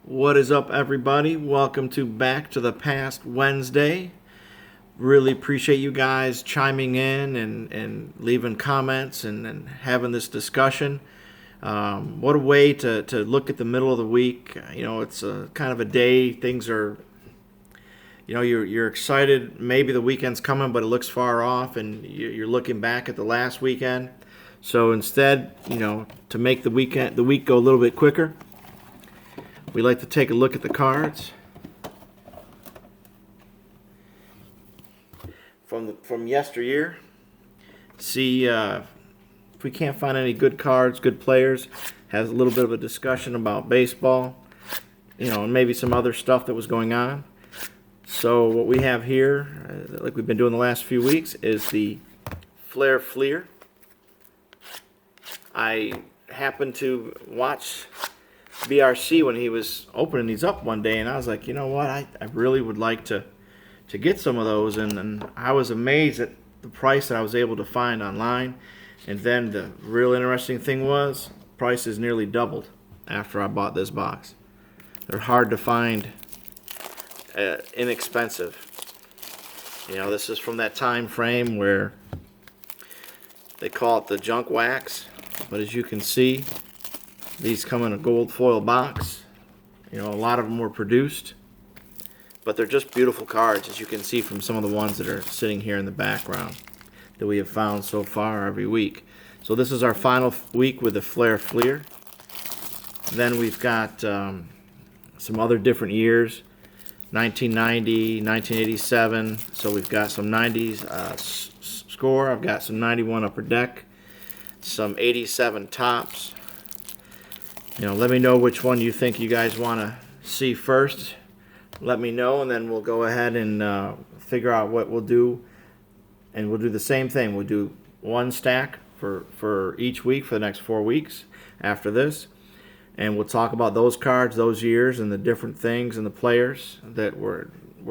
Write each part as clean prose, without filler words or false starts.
What is up, everybody? Welcome to Back to the Past Wednesday. Really appreciate you guys chiming in and leaving comments and having this discussion. What a way to look at the middle of the week. It's a kind of a day. Things are, you're excited. Maybe the weekend's coming, but it looks far off, and you're looking back at the last weekend. So instead, to make the week go a little bit quicker, we like to take a look at the cards from yesteryear. See if we can't find any good cards, good players. Has a little bit of a discussion about baseball, and maybe some other stuff that was going on. So what we have here, like we've been doing the last few weeks, is the Fleer Flair. I happened to watch BRC when he was opening these up one day, and I was like, you know what, I really would like to get some of those, and I was amazed at the price that I was able to find online. And then the real interesting thing was, prices nearly doubled after I bought this box. They're hard to find, inexpensive. This is from that time frame where they call it the junk wax, but as you can see, these come in a gold foil box. A lot of them were produced, but they're just beautiful cards, as you can see from some of the ones that are sitting here in the background that we have found so far every week. So this is our final week with the Fleer Flair. Then we've got some other different years, 1990, 1987. So we've got some 90s score. I've got some 91 upper deck, some 87 tops. Let me know which one you think you guys want to see first. Let me know, and then we'll go ahead and figure out what we'll do. And we'll do the same thing. We'll do one stack for each week for the next 4 weeks after this. And we'll talk about those cards, those years, and the different things and the players that were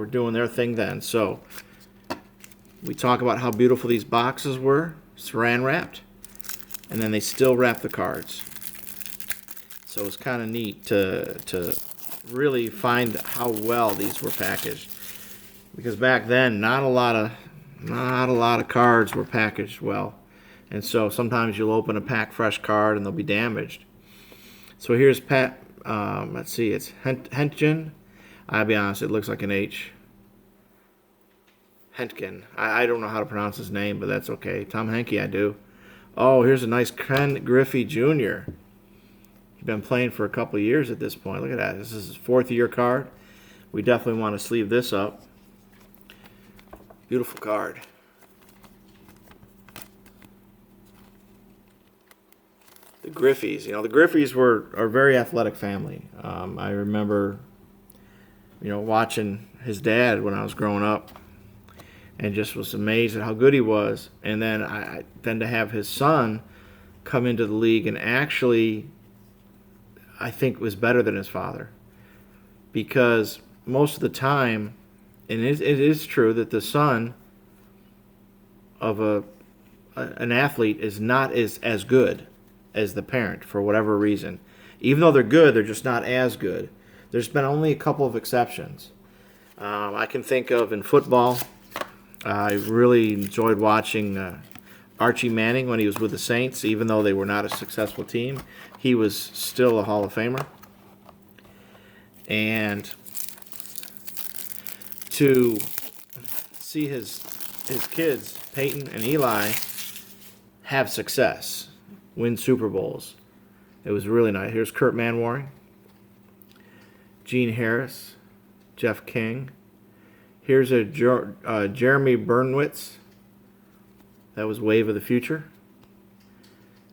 doing their thing then. So we talk about how beautiful these boxes were, saran wrapped, and then they still wrap the cards. So it's kind of neat to really find how well these were packaged, because back then not a lot of cards were packaged well, and so sometimes you'll open a pack fresh card and they'll be damaged. So here's Pat. Let's see, it's Hentgen. I'll be honest, it looks like an H. Hentgen. I don't know how to pronounce his name, but that's okay. Tom Henke, I do. Oh, here's a nice Ken Griffey Jr. He's been playing for a couple of years at this point. Look at that. This is his 4th year card. We definitely want to sleeve this up. Beautiful card. The Griffeys. The Griffeys are a very athletic family. I remember, watching his dad when I was growing up, and just was amazed at how good he was. And then then to have his son come into the league and actually, I think, was better than his father, because most of the time, and it is true that the son of an athlete is not as good as the parent for whatever reason. Even though they're good, they're just not as good. There's been only a couple of exceptions. I can think of in football. I really enjoyed watching Archie Manning when he was with the Saints. Even though they were not a successful team, he was still a Hall of Famer. And to see his kids, Peyton and Eli, have success, win Super Bowls, it was really nice. Here's Kurt Manwaring, Gene Harris, Jeff King. Here's a Jeremy Bernwitz. That was Wave of the Future.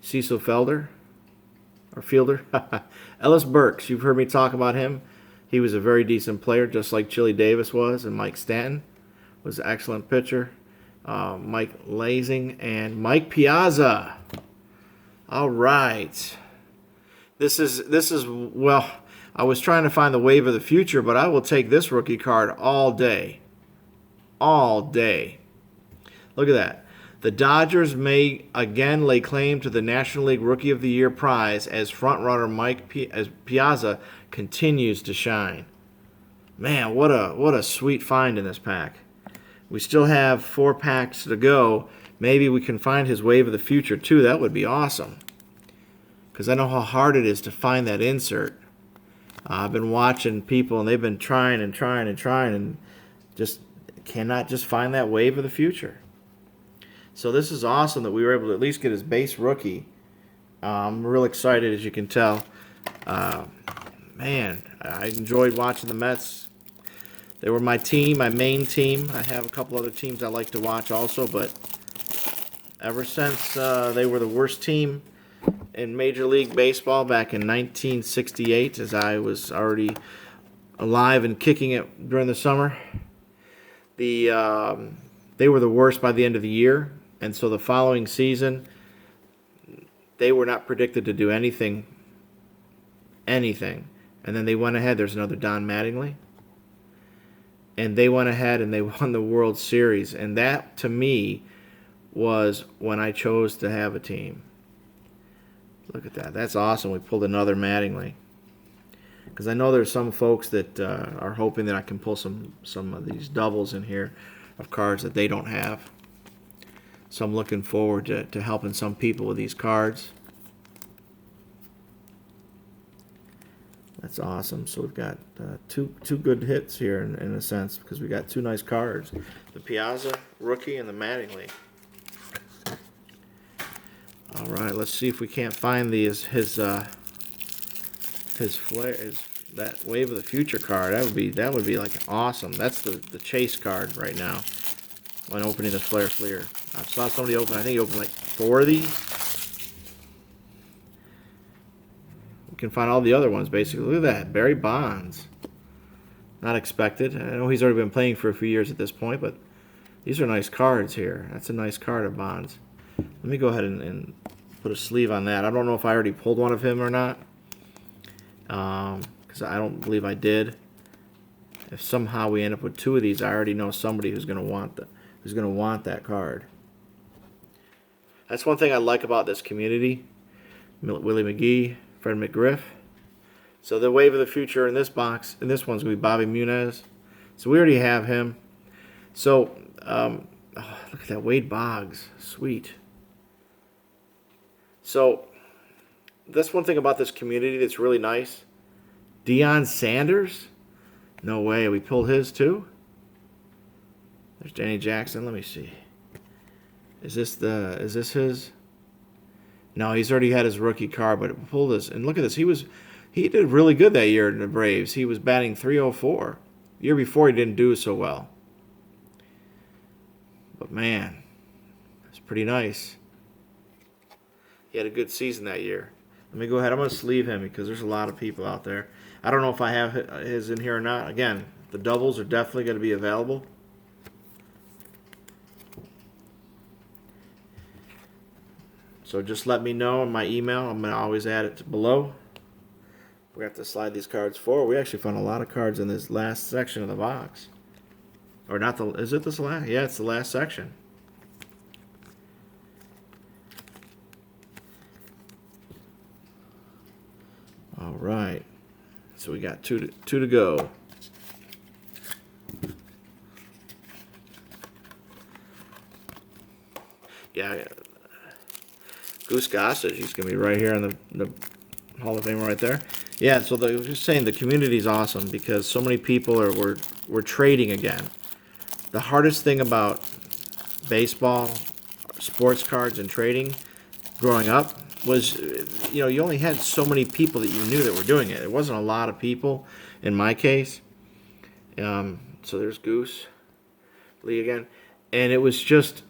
Cecil Fielder. Ellis Burks. You've heard me talk about him. He was a very decent player, just like Chili Davis was, and Mike Stanton was an excellent pitcher. Mike Lasing and Mike Piazza. All right. This is well, I was trying to find the Wave of the Future, but I will take this rookie card all day. All day. Look at that. The Dodgers may again lay claim to the National League Rookie of the Year prize as frontrunner as Piazza continues to shine. Man, what a sweet find in this pack. We still have 4 packs to go. Maybe we can find his Wave of the Future too. That would be awesome. Because I know how hard it is to find that insert. I've been watching people and they've been trying and just cannot just find that Wave of the Future. So this is awesome that we were able to at least get his base rookie. I'm real excited, as you can tell. Man, I enjoyed watching the Mets. They were my team, my main team. I have a couple other teams I like to watch also, but ever since they were the worst team in Major League Baseball back in 1968, as I was already alive and kicking it during the summer, they were the worst by the end of the year. And so the following season, they were not predicted to do anything. And then they went ahead. There's another Don Mattingly. And they went ahead and they won the World Series. And that, to me, was when I chose to have a team. Look at that. That's awesome. We pulled another Mattingly. Because I know there's some folks that are hoping that I can pull some of these doubles in here of cards that they don't have. So I'm looking forward to helping some people with these cards. That's awesome. So we've got two good hits here in a sense, because we got 2 nice cards. The Piazza rookie and the Mattingly. All right, let's see if we can't find his Flair, that Wave of the Future card. That would be like awesome. That's the chase card right now when opening the Fleer Flair. I saw somebody open, I think he opened like 4 of these. We can find all the other ones basically. Look at that, Barry Bonds. Not expected. I know he's already been playing for a few years at this point, but these are nice cards here. That's a nice card of Bonds. Let me go ahead and put a sleeve on that. I don't know if I already pulled one of him or not, because I don't believe I did. If somehow we end up with 2 of these, I already know somebody who's going to want that card. That's one thing I like about this community. Willie McGee, Fred McGriff. So the Wave of the Future in this box, and this one's going to be Bobby Muniz. So we already have him. So, look at that, Wade Boggs. Sweet. So, that's one thing about this community that's really nice. Deion Sanders? No way, we pulled his too? There's Danny Jackson, let me see. Is this his? No, he's already had his rookie card, but pull this and look at this. He did really good that year in the Braves. He was batting .304. The year before he didn't do so well. But man, that's pretty nice. He had a good season that year. Let me go ahead. I'm going to sleeve him because there's a lot of people out there. I don't know if I have his in here or not. Again, the doubles are definitely going to be available. So just let me know in my email. I'm going to always add it below. We have to slide these cards forward. We actually found a lot of cards in this last section of the box. Or not the, is it this last? Yeah, it's the last section. All right. So we got two to go. Yeah. Goose Gossage, he's going to be right here in the Hall of Fame right there. Yeah, so I was just saying the community is awesome because so many people we're trading again. The hardest thing about baseball, sports cards, and trading growing up was, you know, you only had so many people that you knew that were doing it. It wasn't a lot of people in my case. So there's Goose Lee again. And it was just...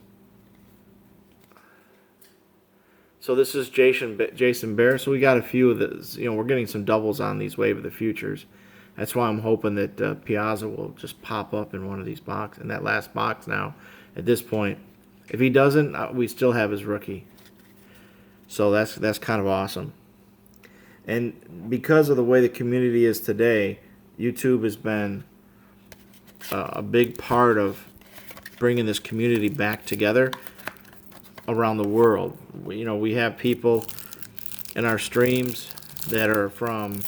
So this is Jason Bear. So we got a few of this. You know, we're getting some doubles on these Wave of the Futures. That's why I'm hoping that Piazza will just pop up in one of these boxes, in that last box now. At this point, if he doesn't, we still have his rookie. So that's kind of awesome. And because of the way the community is today, YouTube has been a big part of bringing this community back together. around the world. We have people in our streams that are from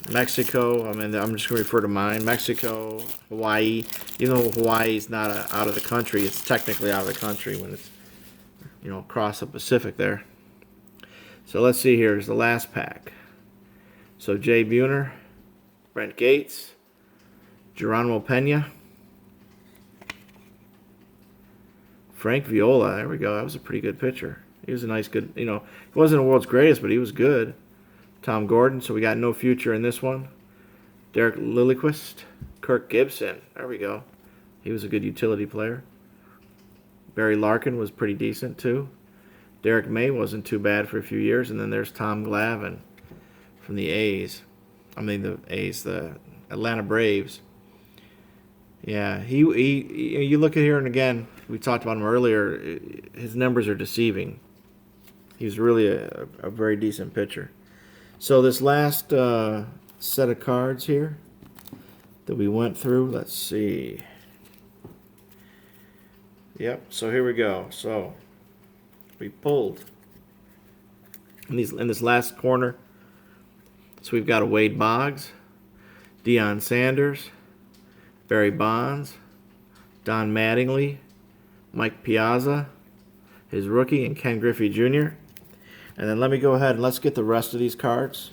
Mexico. I mean, I'm just going to refer to mine. Mexico, Hawaii. Even though Hawaii's not out of the country, it's technically out of the country when it's, across the Pacific there. So let's see here. Here's the last pack. So Jay Buhner, Brent Gates, Geronimo Pena, Frank Viola. There we go. That was a pretty good pitcher. He was a nice, good, he wasn't the world's greatest, but he was good. Tom Gordon, so we got no future in this one. Derek Lilliquist, Kirk Gibson. There we go. He was a good utility player. Barry Larkin was pretty decent, too. Derek May wasn't too bad for a few years. And then there's Tom Glavine from the A's. I mean, the A's, the Atlanta Braves. Yeah, you look at here, and again, we talked about him earlier. His numbers are deceiving. He's really a very decent pitcher. So this last set of cards here that we went through, let's see. Yep, so here we go. So we pulled in this last corner. So we've got a Wade Boggs, Deion Sanders, Barry Bonds, Don Mattingly, Mike Piazza, his rookie, and Ken Griffey Jr. And then let me go ahead and let's get the rest of these cards.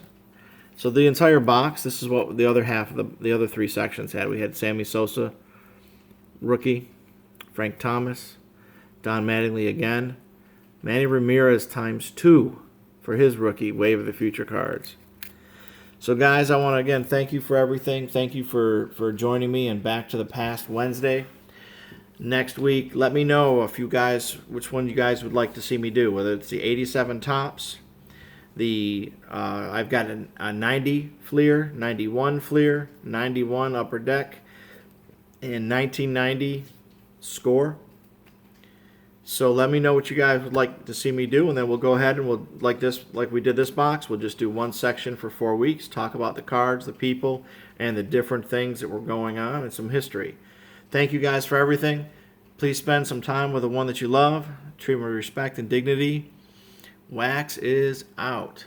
So the entire box, this is what the other half of the other three sections had. We had Sammy Sosa, rookie, Frank Thomas, Don Mattingly again, Manny Ramirez ×2 for his rookie Wave of the Future cards. So guys, I want to again thank you for everything. Thank you for joining me in Back to the Past Wednesday. Next week, let me know which one you guys would like to see me do, whether it's the 87 Topps, I've got a 90 Fleer, 91 Fleer, 91 Upper Deck, and 1990 Score. So let me know what you guys would like to see me do, and then we'll go ahead and we'll, like we did this box, we'll just do one section for 4 weeks, talk about the cards, the people, and the different things that were going on, and some history. Thank you guys for everything. Please spend some time with the one that you love. Treat them with respect and dignity. Wax is out.